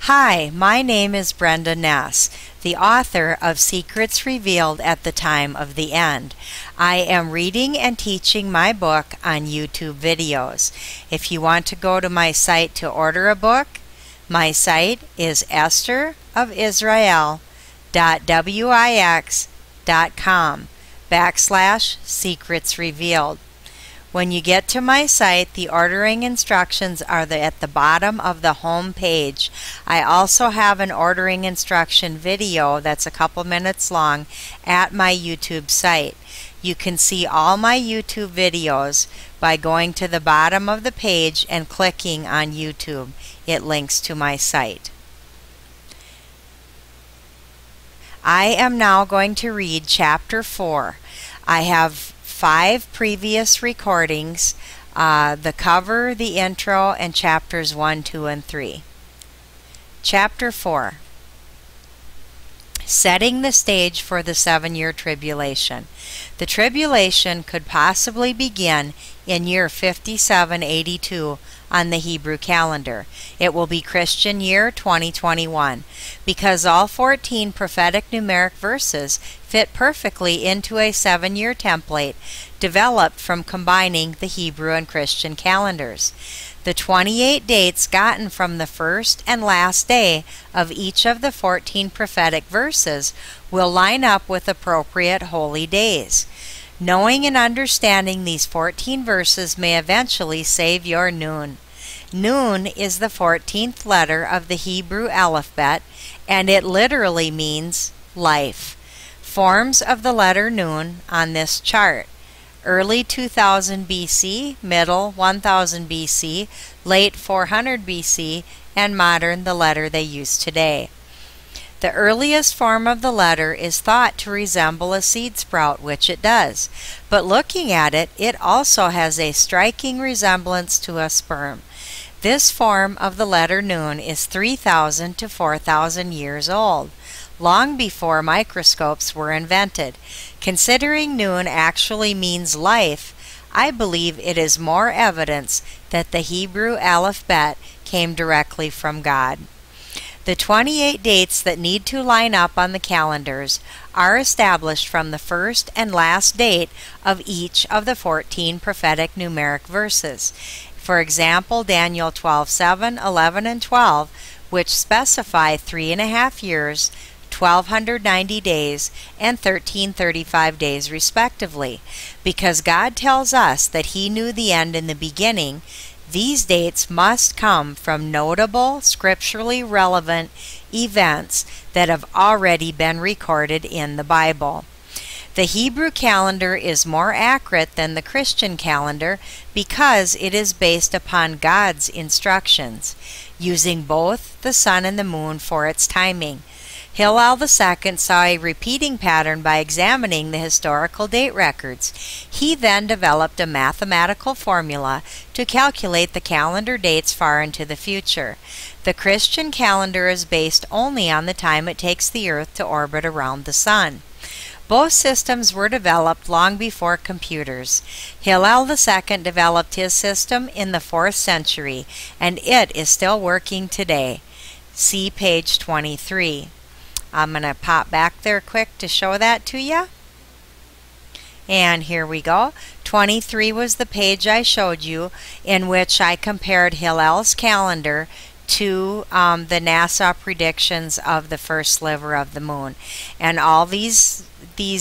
Hi, my name is Brenda Ness, the author of Secrets Revealed at the Time of the End. I am reading and teaching my book on YouTube videos. If you want to go to my site to order a book, my site is estherofisrael.wix.com/secrets revealed. When you get to my site, the ordering instructions are at the bottom of the home page. I also have an ordering instruction video that's a couple minutes long at my YouTube site. You can see all my YouTube videos by going to the bottom of the page and clicking on YouTube. It links to my site. I am now going to read Chapter 4. I have 5 previous recordings, the cover, the intro, and chapters 1, 2, and 3. Chapter 4. Setting the stage for the 7-year tribulation. The tribulation could possibly begin in year 5782 on the Hebrew calendar. It will be Christian year 2021 because all 14 prophetic numeric verses fit perfectly into a 7-year template developed from combining the Hebrew and Christian calendars. The 28 dates gotten from the first and last day of each of the 14 prophetic verses will line up with appropriate holy days. Knowing and understanding these 14 verses may eventually save your Nun. Nun is the 14th letter of the Hebrew alphabet, and it literally means life. Forms of the letter Nun on this chart: early 2000 BC, middle 1000 BC, late 400 BC, and modern the letter they use today. The earliest form of the letter is thought to resemble a seed sprout, which it does, but looking at it, it also has a striking resemblance to a sperm. This form of the letter Nun is 3,000 to 4,000 years old, long before microscopes were invented. Considering Nun actually means life, I believe it is more evidence that the Hebrew alphabet came directly from God. The 28 dates that need to line up on the calendars are established from the first and last date of each of the 14 prophetic numeric verses. For example, Daniel 12:7, 11, and 12, which specify 3.5 years, 1,290 days, and 1,335 days respectively. Because God tells us that He knew the end in the beginning, these dates must come from notable, scripturally relevant events that have already been recorded in the Bible. The Hebrew calendar is more accurate than the Christian calendar because it is based upon God's instructions, using both the sun and the moon for its timing. Hillel II saw a repeating pattern by examining the historical date records. He then developed a mathematical formula to calculate the calendar dates far into the future. The Christian calendar is based only on the time it takes the Earth to orbit around the sun. Both systems were developed long before computers. Hillel II developed his system in the 4th century, and it is still working today. See page 23. I'm going to pop back there quick to show that to you. And here we go. 23 was the page I showed you in which I compared Hillel's calendar to the NASA predictions of the first sliver of the moon. And all these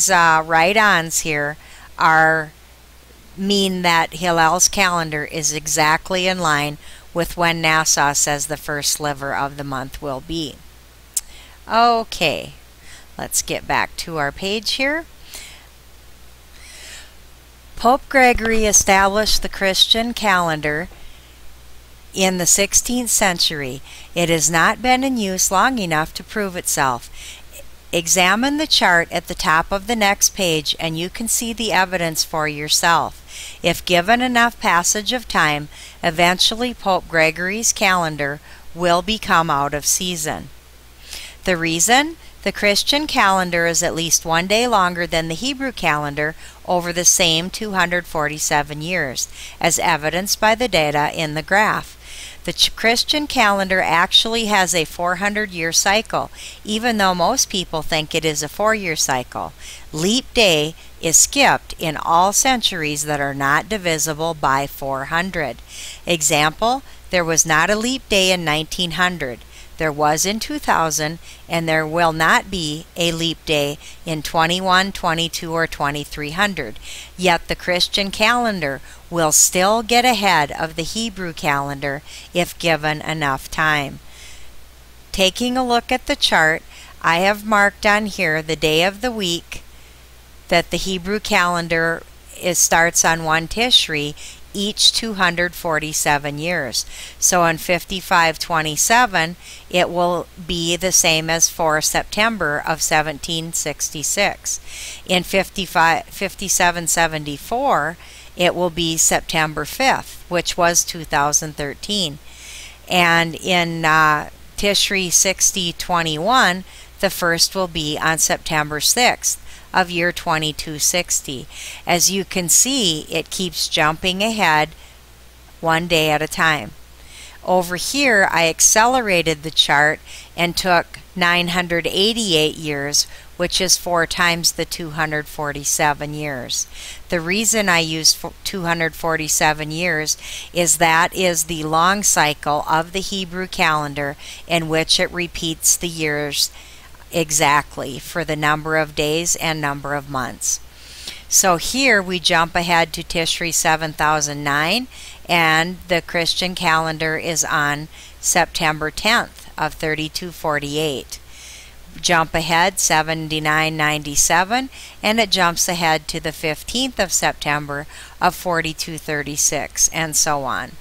right-ons here mean that Hillel's calendar is exactly in line with when NASA says the first sliver of the month will be. Okay, let's get back to our page here. Pope Gregory established the Christian calendar in the 16th century. It has not been in use long enough to prove itself. Examine the chart at the top of the next page and you can see the evidence for yourself. If given enough passage of time, eventually Pope Gregory's calendar will become out of season. The reason? The Christian calendar is at least 1 day longer than the Hebrew calendar over the same 247 years, as evidenced by the data in the graph. The Christian calendar actually has a 400-year cycle, even though most people think it is a 4-year cycle. Leap day is skipped in all centuries that are not divisible by 400. Example, there was not a leap day in 1900. There was in 2000, and there will not be a leap day in 21, 22, or 2300. Yet the Christian calendar will still get ahead of the Hebrew calendar if given enough time. Taking a look at the chart, I have marked on here the day of the week that the Hebrew calendar starts on 1 Tishri, each 247 years. So in 5527, it will be the same as 4 September of 1766. In 5774, it will be September 5th, which was 2013. And in Tishri 6021, the first will be on September 6th of year 2260. As you can see, it keeps jumping ahead one day at a time. Over here, I accelerated the chart and took 988 years, which is 4 times the 247 years. The reason I use 247 years is that is the long cycle of the Hebrew calendar in which it repeats the years exactly for the number of days and number of months. So here we jump ahead to Tishri 7009, and the Christian calendar is on September 10th of 3248. Jump ahead 7997, and it jumps ahead to the 15th of September of 4236, and so on.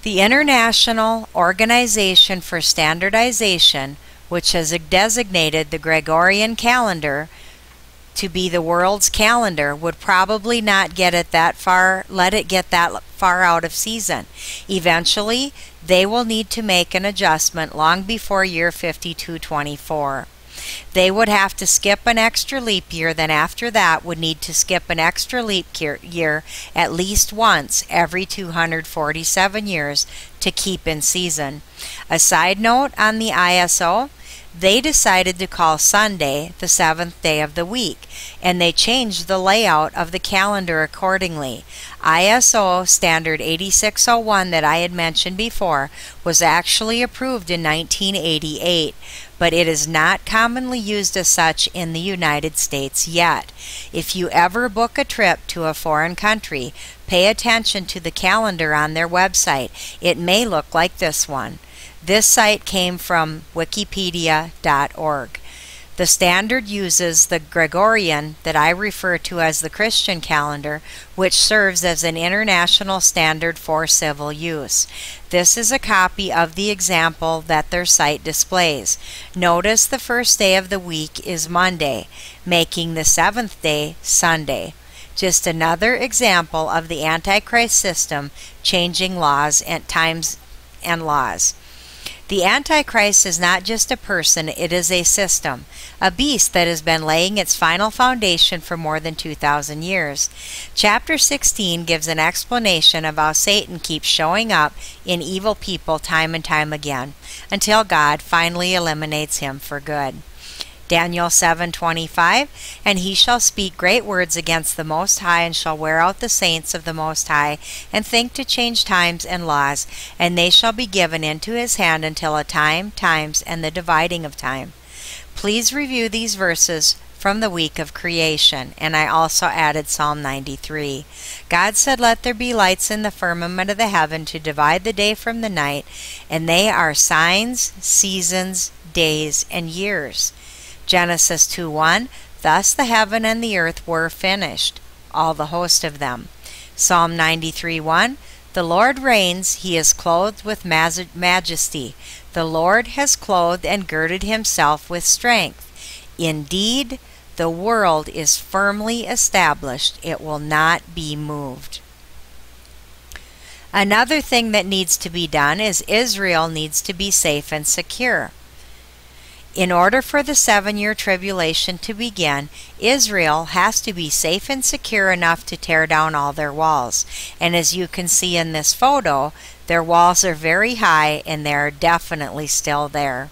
The International Organization for Standardization, which has designated the Gregorian calendar to be the world's calendar, would probably not get it that far, let it get that far out of season. Eventually, they will need to make an adjustment long before year 5224. They would have to skip an extra leap year, then after that would need to skip an extra leap year at least once every 247 years to keep in season. A side note on the ISO, they decided to call Sunday the 7th day of the week, and they changed the layout of the calendar accordingly. ISO standard 8601 that I had mentioned before was actually approved in 1988, but it is not commonly used as such in the United States yet. If you ever book a trip to a foreign country, pay attention to the calendar on their website. It may look like this one. This site came from wikipedia.org. The standard uses the Gregorian that I refer to as the Christian calendar, which serves as an international standard for civil use. This is a copy of the example that their site displays. Notice the first day of the week is Monday, making the 7th day Sunday. Just another example of the Antichrist system changing laws and times and laws. The Antichrist is not just a person, it is a system, a beast that has been laying its final foundation for more than 2,000 years. Chapter 16 gives an explanation of how Satan keeps showing up in evil people time and time again, until God finally eliminates him for good. Daniel 7:25, and he shall speak great words against the Most High, and shall wear out the saints of the Most High, and think to change times and laws, and they shall be given into his hand until a time, times, and the dividing of time. Please review these verses from the week of creation, and I also added Psalm 93. God said, "Let there be lights in the firmament of the heaven to divide the day from the night, and they are signs, seasons, days, and years." Genesis 2:1, thus the heaven and the earth were finished, all the host of them. Psalm 93:1, the Lord reigns, he is clothed with majesty. The Lord has clothed and girded himself with strength. Indeed, the world is firmly established, it will not be moved. Another thing that needs to be done is Israel needs to be safe and secure. In order for the 7-year tribulation to begin, Israel has to be safe and secure enough to tear down all their walls. And as you can see in this photo, Their walls are very high, and they are definitely still there.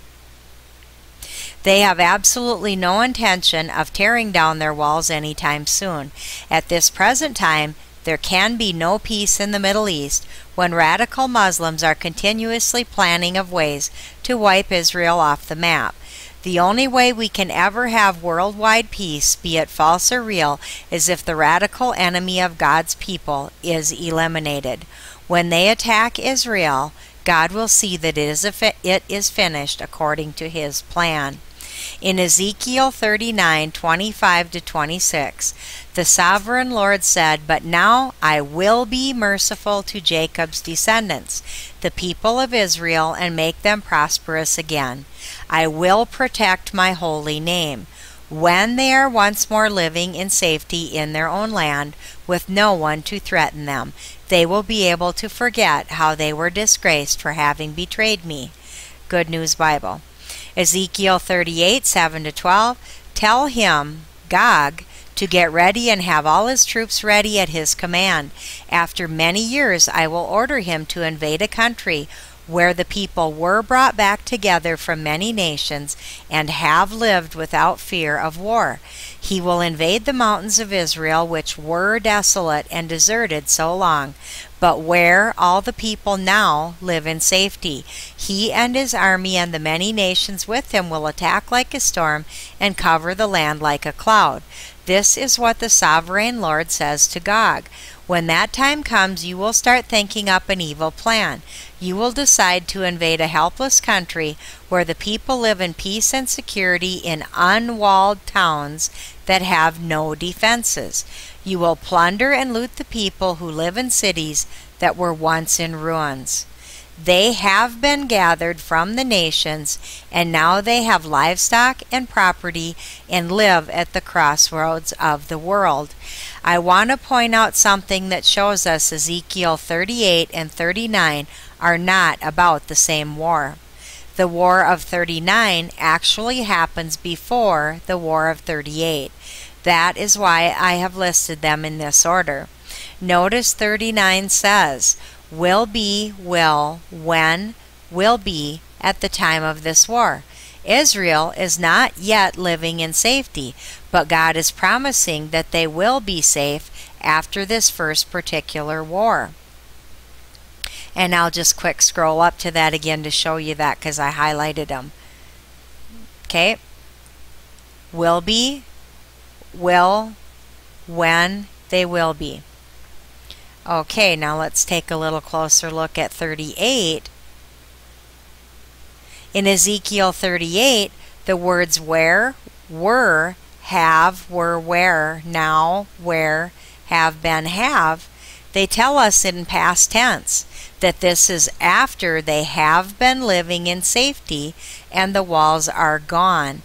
They have absolutely no intention of tearing down their walls anytime soon. At this present time, there can be no peace in the Middle East when radical Muslims are continuously planning of ways to wipe Israel off the map. The only way we can ever have worldwide peace, be it false or real, is if the radical enemy of God's people is eliminated. When they attack Israel, God will see that it is finished according to His plan. In Ezekiel 39:25-26, the sovereign Lord said, "But now I will be merciful to Jacob's descendants, the people of Israel, and make them prosperous again. I will protect my holy name. When they are once more living in safety in their own land, with no one to threaten them, they will be able to forget how they were disgraced for having betrayed me." Good News Bible. Ezekiel 38:7-12, tell him, Gog, to get ready and have all his troops ready at his command. After many years I will order him to invade a country where the people were brought back together from many nations and have lived without fear of war. He will invade the mountains of Israel, which were desolate and deserted so long, but where all the people now live in safety. He and his army and the many nations with him will attack like a storm and cover the land like a cloud. This is what the sovereign Lord says to Gog. When that time comes, you will start thinking up an evil plan. You will decide to invade a helpless country where the people live in peace and security in unwalled towns that have no defenses. You will plunder and loot the people who live in cities that were once in ruins. They have been gathered from the nations, and now they have livestock and property and live at the crossroads of the world. I want to point out something that shows us Ezekiel 38 and 39 are not about the same war. The War of 39 actually happens before the War of 38. That is why I have listed them in this order. Notice 39 says, will be, will, when, will be at the time of this war. Israel is not yet living in safety, but God is promising that they will be safe after this first particular war. And I'll just quick scroll up to that again to show you that because I highlighted them. Okay? Will be, will, when, they will be. Okay, now let's take a little closer look at 38. In Ezekiel 38, the words where, were, have, were, where, now, where, have been, have, they tell us in past tense that this is after they have been living in safety and the walls are gone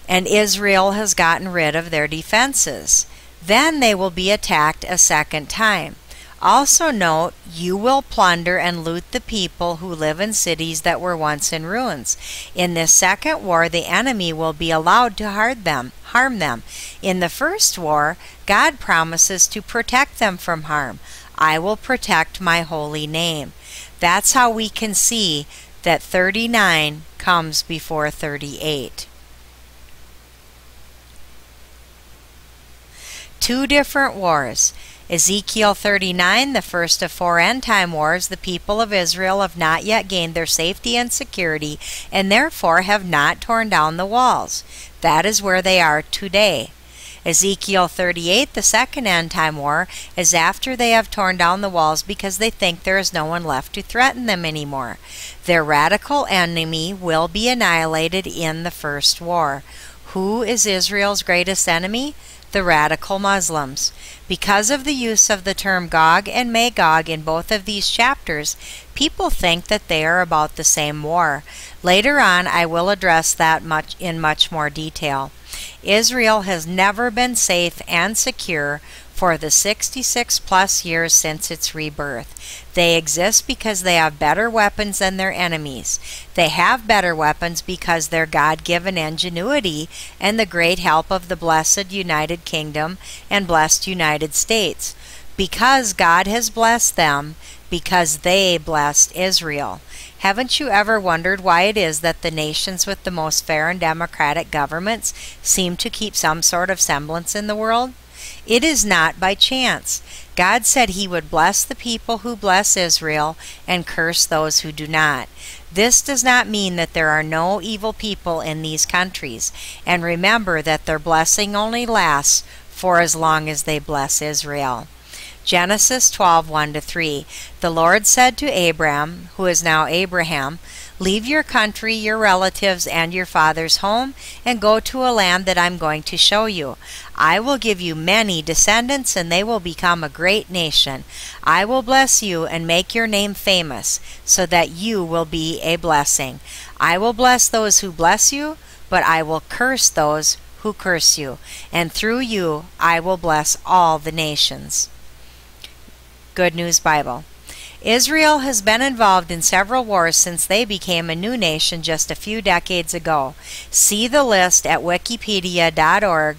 and Israel has gotten rid of their defenses. Then they will be attacked a second time. Also note, you will plunder and loot the people who live in cities that were once in ruins. In this second war, the enemy will be allowed to harm them. In the first war, God promises to protect them from harm. I will protect my holy name. That's how we can see that 39 comes before 38. Two different wars. Ezekiel 39, the first of 4 end-time wars, the people of Israel have not yet gained their safety and security, and therefore have not torn down the walls. That is where they are today. Ezekiel 38, the second end-time war, is after they have torn down the walls because they think there is no one left to threaten them anymore. Their radical enemy will be annihilated in the first war. Who is Israel's greatest enemy? The radical Muslims. Because of the use of the term Gog and Magog in both of these chapters, people think that they are about the same war. Later on, I will address that in much more detail. Israel has never been safe and secure for the 66 plus years since its rebirth. They exist because they have better weapons than their enemies. They have better weapons because their God-given ingenuity and the great help of the blessed United Kingdom and blessed United States. Because God has blessed them, because they blessed Israel. Haven't you ever wondered why it is that the nations with the most fair and democratic governments seem to keep some sort of semblance in the world? It is not by chance. God said He would bless the people who bless Israel and curse those who do not. This does not mean that there are no evil people in these countries, and remember that their blessing only lasts for as long as they bless Israel. Genesis 12:1-3. The Lord said to Abram, who is now Abraham, "Leave your country, your relatives, and your father's home, and go to a land that I'm going to show you. I will give you many descendants, and they will become a great nation. I will bless you and make your name famous, so that you will be a blessing. I will bless those who bless you, but I will curse those who curse you, and through you I will bless all the nations." Good News Bible. Israel has been involved in several wars since they became a new nation just a few decades ago. See the list at wikipedia.org,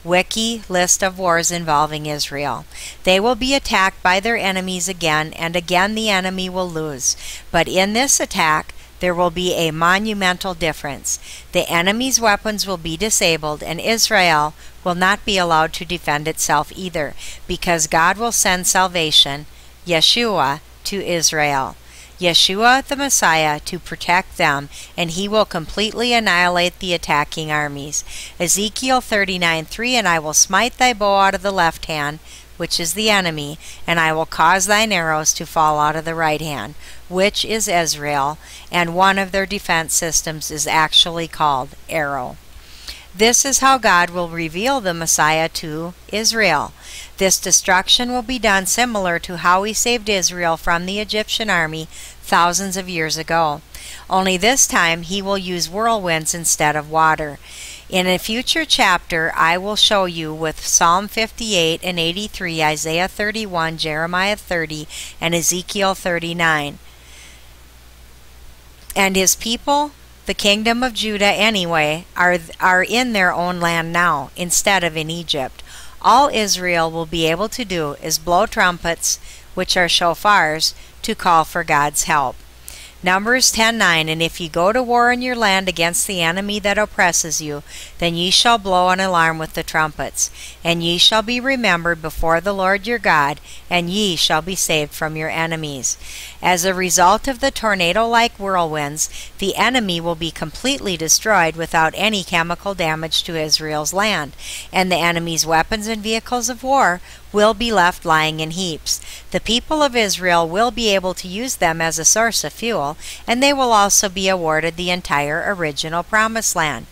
Wiki list of wars involving Israel. They will be attacked by their enemies again, and again the enemy will lose. But in this attack, there will be a monumental difference. The enemy's weapons will be disabled, and Israel will not be allowed to defend itself either, because God will send salvation, Yeshua, to Israel. Yeshua the Messiah to protect them, and He will completely annihilate the attacking armies. Ezekiel 39:3, "And I will smite thy bow out of the left hand," which is the enemy, "and I will cause thine arrows to fall out of the right hand," which is Israel, and one of their defense systems is actually called arrow. This is how God will reveal the Messiah to Israel. This destruction will be done similar to how He saved Israel from the Egyptian army thousands of years ago. Only this time He will use whirlwinds instead of water. In a future chapter, I will show you with Psalm 58 and 83, Isaiah 31, Jeremiah 30, and Ezekiel 39. And His people, the kingdom of Judah anyway, are in their own land now, instead of in Egypt. All Israel will be able to do is blow trumpets, which are shofars, to call for God's help. Numbers 10:9, "And if ye go to war in your land against the enemy that oppresses you, then ye shall blow an alarm with the trumpets. And ye shall be remembered before the Lord your God, and ye shall be saved from your enemies." As a result of the tornado-like whirlwinds, the enemy will be completely destroyed without any chemical damage to Israel's land, and the enemy's weapons and vehicles of war will be left lying in heaps. The people of Israel will be able to use them as a source of fuel, and they will also be awarded the entire original promised land.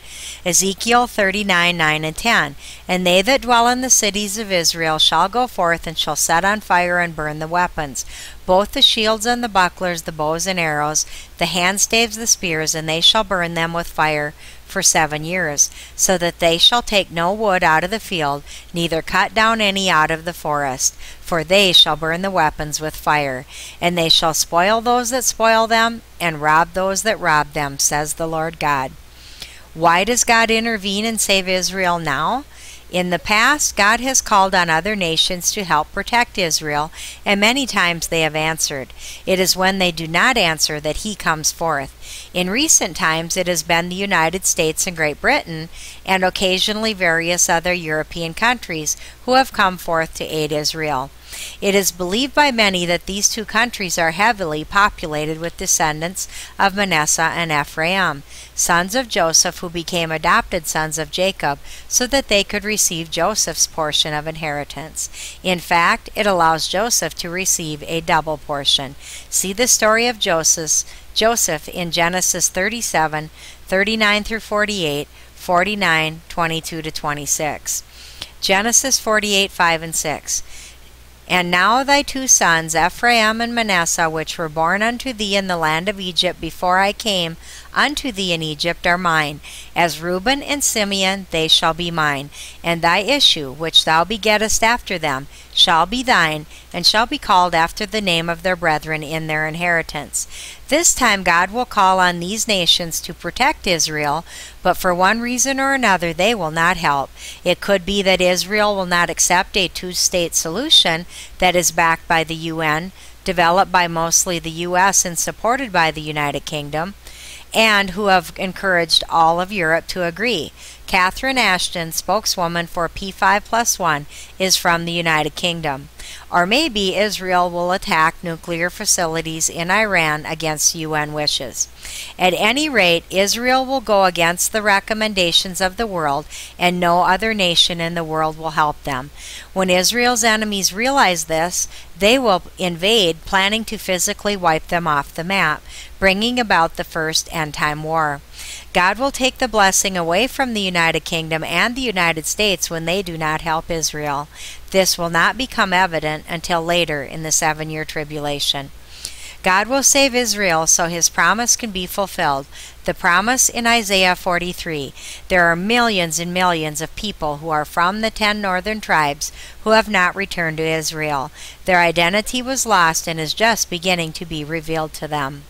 Ezekiel 39:9 and 10, "And they that dwell in the cities of Israel shall go forth and shall set on fire and burn the weapons, both the shields and the bucklers, the bows and arrows, the handstaves, the spears, and they shall burn them with fire for 7 years, so that they shall take no wood out of the field, neither cut down any out of the forest. For they shall burn the weapons with fire, and they shall spoil those that spoil them, and rob those that rob them, says the Lord God." Why does God intervene and save Israel now? In the past, God has called on other nations to help protect Israel, and many times they have answered. It is when they do not answer that He comes forth. In recent times, it has been the United States and Great Britain, and occasionally various other European countries, who have come forth to aid Israel. It is believed by many that these two countries are heavily populated with descendants of Manasseh and Ephraim, sons of Joseph who became adopted sons of Jacob so that they could receive Joseph's portion of inheritance. In fact, it allows Joseph to receive a double portion. See the story of Joseph in Genesis 37, 39 through 48, 49, 22 to 26. Genesis 48, 5 and 6. "And now thy two sons, Ephraim and Manasseh, which were born unto thee in the land of Egypt before I came unto thee in Egypt, are mine. As Reuben and Simeon they shall be mine. And thy issue, which thou begettest after them, shall be thine, and shall be called after the name of their brethren in their inheritance." This time God will call on these nations to protect Israel, but for one reason or another they will not help. It could be that Israel will not accept a two-state solution that is backed by the UN, developed by mostly the U.S. and supported by the United Kingdom, and who have encouraged all of Europe to agree. Catherine Ashton, spokeswoman for P5+1, is from the United Kingdom. Or maybe Israel will attack nuclear facilities in Iran against UN wishes. At any rate, Israel will go against the recommendations of the world, and no other nation in the world will help them. When Israel's enemies realize this, they will invade, planning to physically wipe them off the map, bringing about the first end-time war. God will take the blessing away from the United Kingdom and the United States when they do not help Israel. This will not become evident until later in the 7-year tribulation. God will save Israel so his promise can be fulfilled. The promise in Isaiah 43. There are millions and millions of people who are from the 10 northern tribes who have not returned to Israel. Their identity was lost and is just beginning to be revealed to them.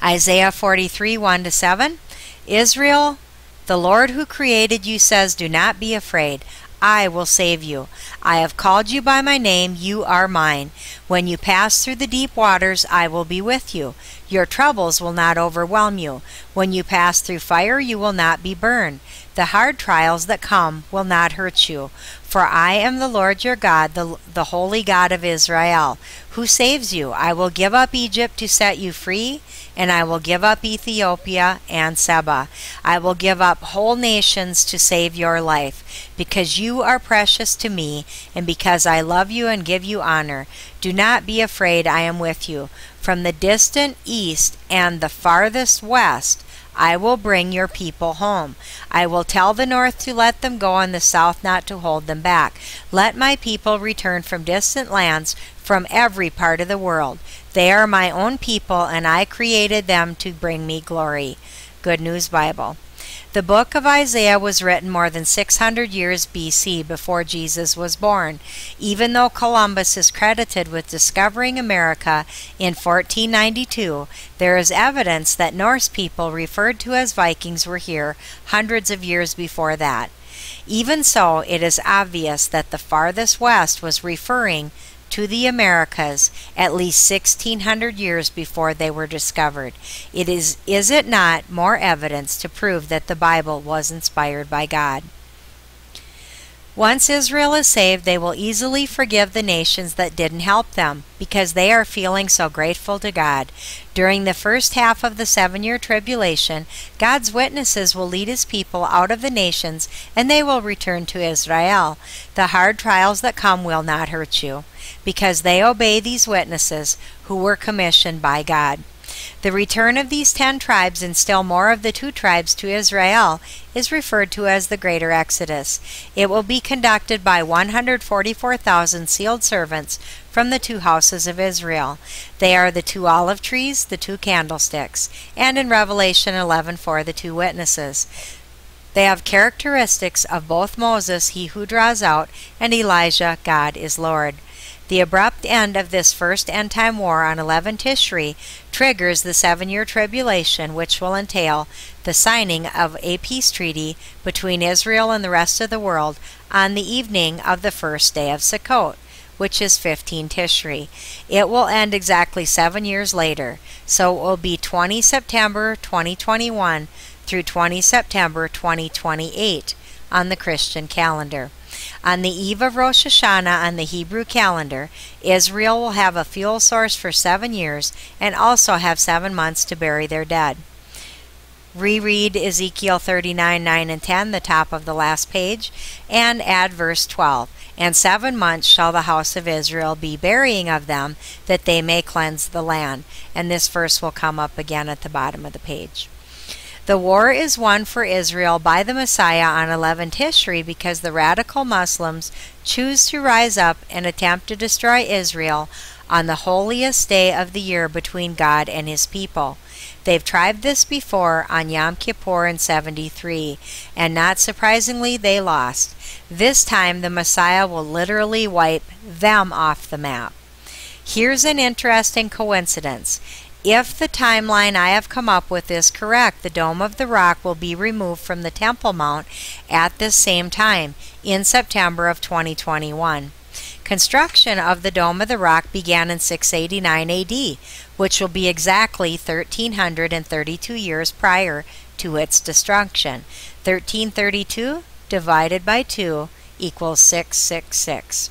Isaiah 43, 1-7. Israel, the Lord who created you says, do not be afraid. I will save you. I have called you by my name, you are mine. When you pass through the deep waters, I will be with you. Your troubles will not overwhelm you. When you pass through fire, you will not be burned. The hard trials that come will not hurt you. For I am the Lord your God, the Holy God of Israel, who saves you. I will give up Egypt to set you free, and I will give up Ethiopia and Seba. I will give up whole nations to save your life, because you are precious to me, and because I love you and give you honor. Do not be afraid, I am with you. From the distant east and the farthest west, I will bring your people home. I will tell the north to let them go and the south not to hold them back. Let my people return from distant lands, from every part of the world. They are my own people, and I created them to bring me glory. Good News Bible. The book of Isaiah was written more than 600 years BC, before Jesus was born. Even though Columbus is credited with discovering America in 1492, there is evidence that Norse people referred to as Vikings were here hundreds of years before that. Even so, it is obvious that the farthest west was referring to the Americas at least 1,600 years before they were discovered. Is it not more evidence to prove that the Bible was inspired by God? Once Israel is saved, they will easily forgive the nations that didn't help them, because they are feeling so grateful to God. During the first half of the 7-year tribulation, God's witnesses will lead his people out of the nations, and they will return to Israel. The hard trials that come will not hurt you, because they obey these witnesses who were commissioned by God. The return of these 10 tribes and still more of the 2 tribes to Israel is referred to as the Greater Exodus. It will be conducted by 144,000 sealed servants from the 2 houses of Israel. They are the 2 olive trees, the 2 candlesticks, and in Revelation 11:4, the 2 witnesses. They have characteristics of both Moses, he who draws out, and Elijah, God is Lord. The abrupt end of this first end-time war on 11 Tishri triggers the 7-year tribulation, which will entail the signing of a peace treaty between Israel and the rest of the world on the evening of the first day of Sukkot, which is 15 Tishri. It will end exactly 7 years later, so it will be 20 September 2021 through 20 September 2028 on the Christian calendar. On the eve of Rosh Hashanah on the Hebrew calendar, Israel will have a fuel source for 7 years and also have 7 months to bury their dead. Reread Ezekiel 39, 9 and 10, the top of the last page, and add verse 12. And 7 months shall the house of Israel be burying of them, that they may cleanse the land. And this verse will come up again at the bottom of the page. The war is won for Israel by the Messiah on 11 Tishri because the radical Muslims choose to rise up and attempt to destroy Israel on the holiest day of the year between God and his people. They've tried this before on Yom Kippur in 73, and not surprisingly they lost. This time the Messiah will literally wipe them off the map. Here's an interesting coincidence. If the timeline I have come up with is correct, the Dome of the Rock will be removed from the Temple Mount at this same time, in September of 2021. Construction of the Dome of the Rock began in 689 AD, which will be exactly 1,332 years prior to its destruction. 1332 divided by 2 equals 666.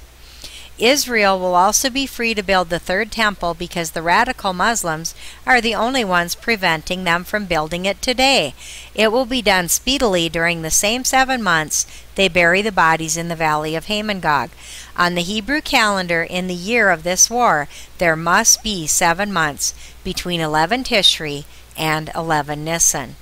Israel will also be free to build the third temple because the radical Muslims are the only ones preventing them from building it today. It will be done speedily during the same 7 months they bury the bodies in the valley of Hamon-Gog. On the Hebrew calendar, in the year of this war, there must be 7 months between 11 Tishri and 11 Nisan.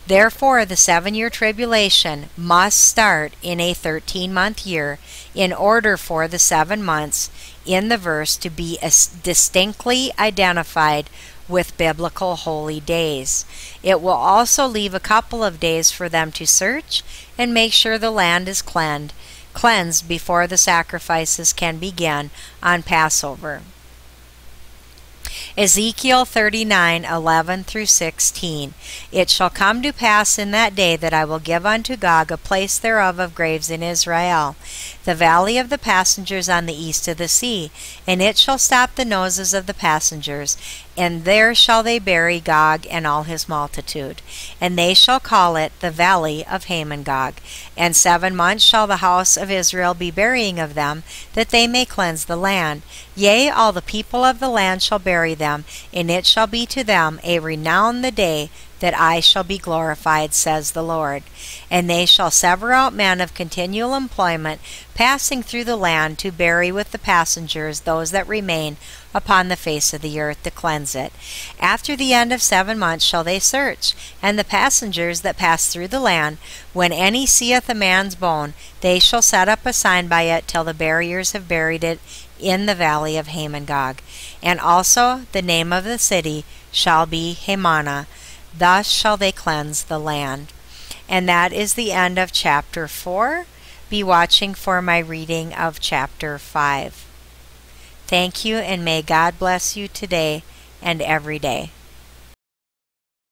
Therefore, the 7-year tribulation must start in a 13-month year in order for the 7 months in the verse to be distinctly identified with biblical holy days. It will also leave a couple of days for them to search and make sure the land is cleansed before the sacrifices can begin on Passover. Ezekiel 39:11-16. It shall come to pass in that day that I will give unto Gog a place thereof of graves in Israel, the valley of the passengers on the east of the sea, and it shall stop the noses of the passengers, and there shall they bury Gog and all his multitude, and they shall call it the valley of Hamon-Gog. And 7 months shall the house of Israel be burying of them, that they may cleanse the land. Yea, all the people of the land shall bury them, and it shall be to them a renown the day that I shall be glorified, says the Lord. And they shall sever out men of continual employment, passing through the land, to bury with the passengers those that remain upon the face of the earth, to cleanse it. After the end of 7 months shall they search, and the passengers that pass through the land, when any seeth a man's bone, they shall set up a sign by it till the buriers have buried it in the valley of Hamon-Gog. And also the name of the city shall be Hamonah. Thus shall they cleanse the land. And that is the end of chapter 4. Be watching for my reading of chapter 5. Thank you, and may God bless you today and every day.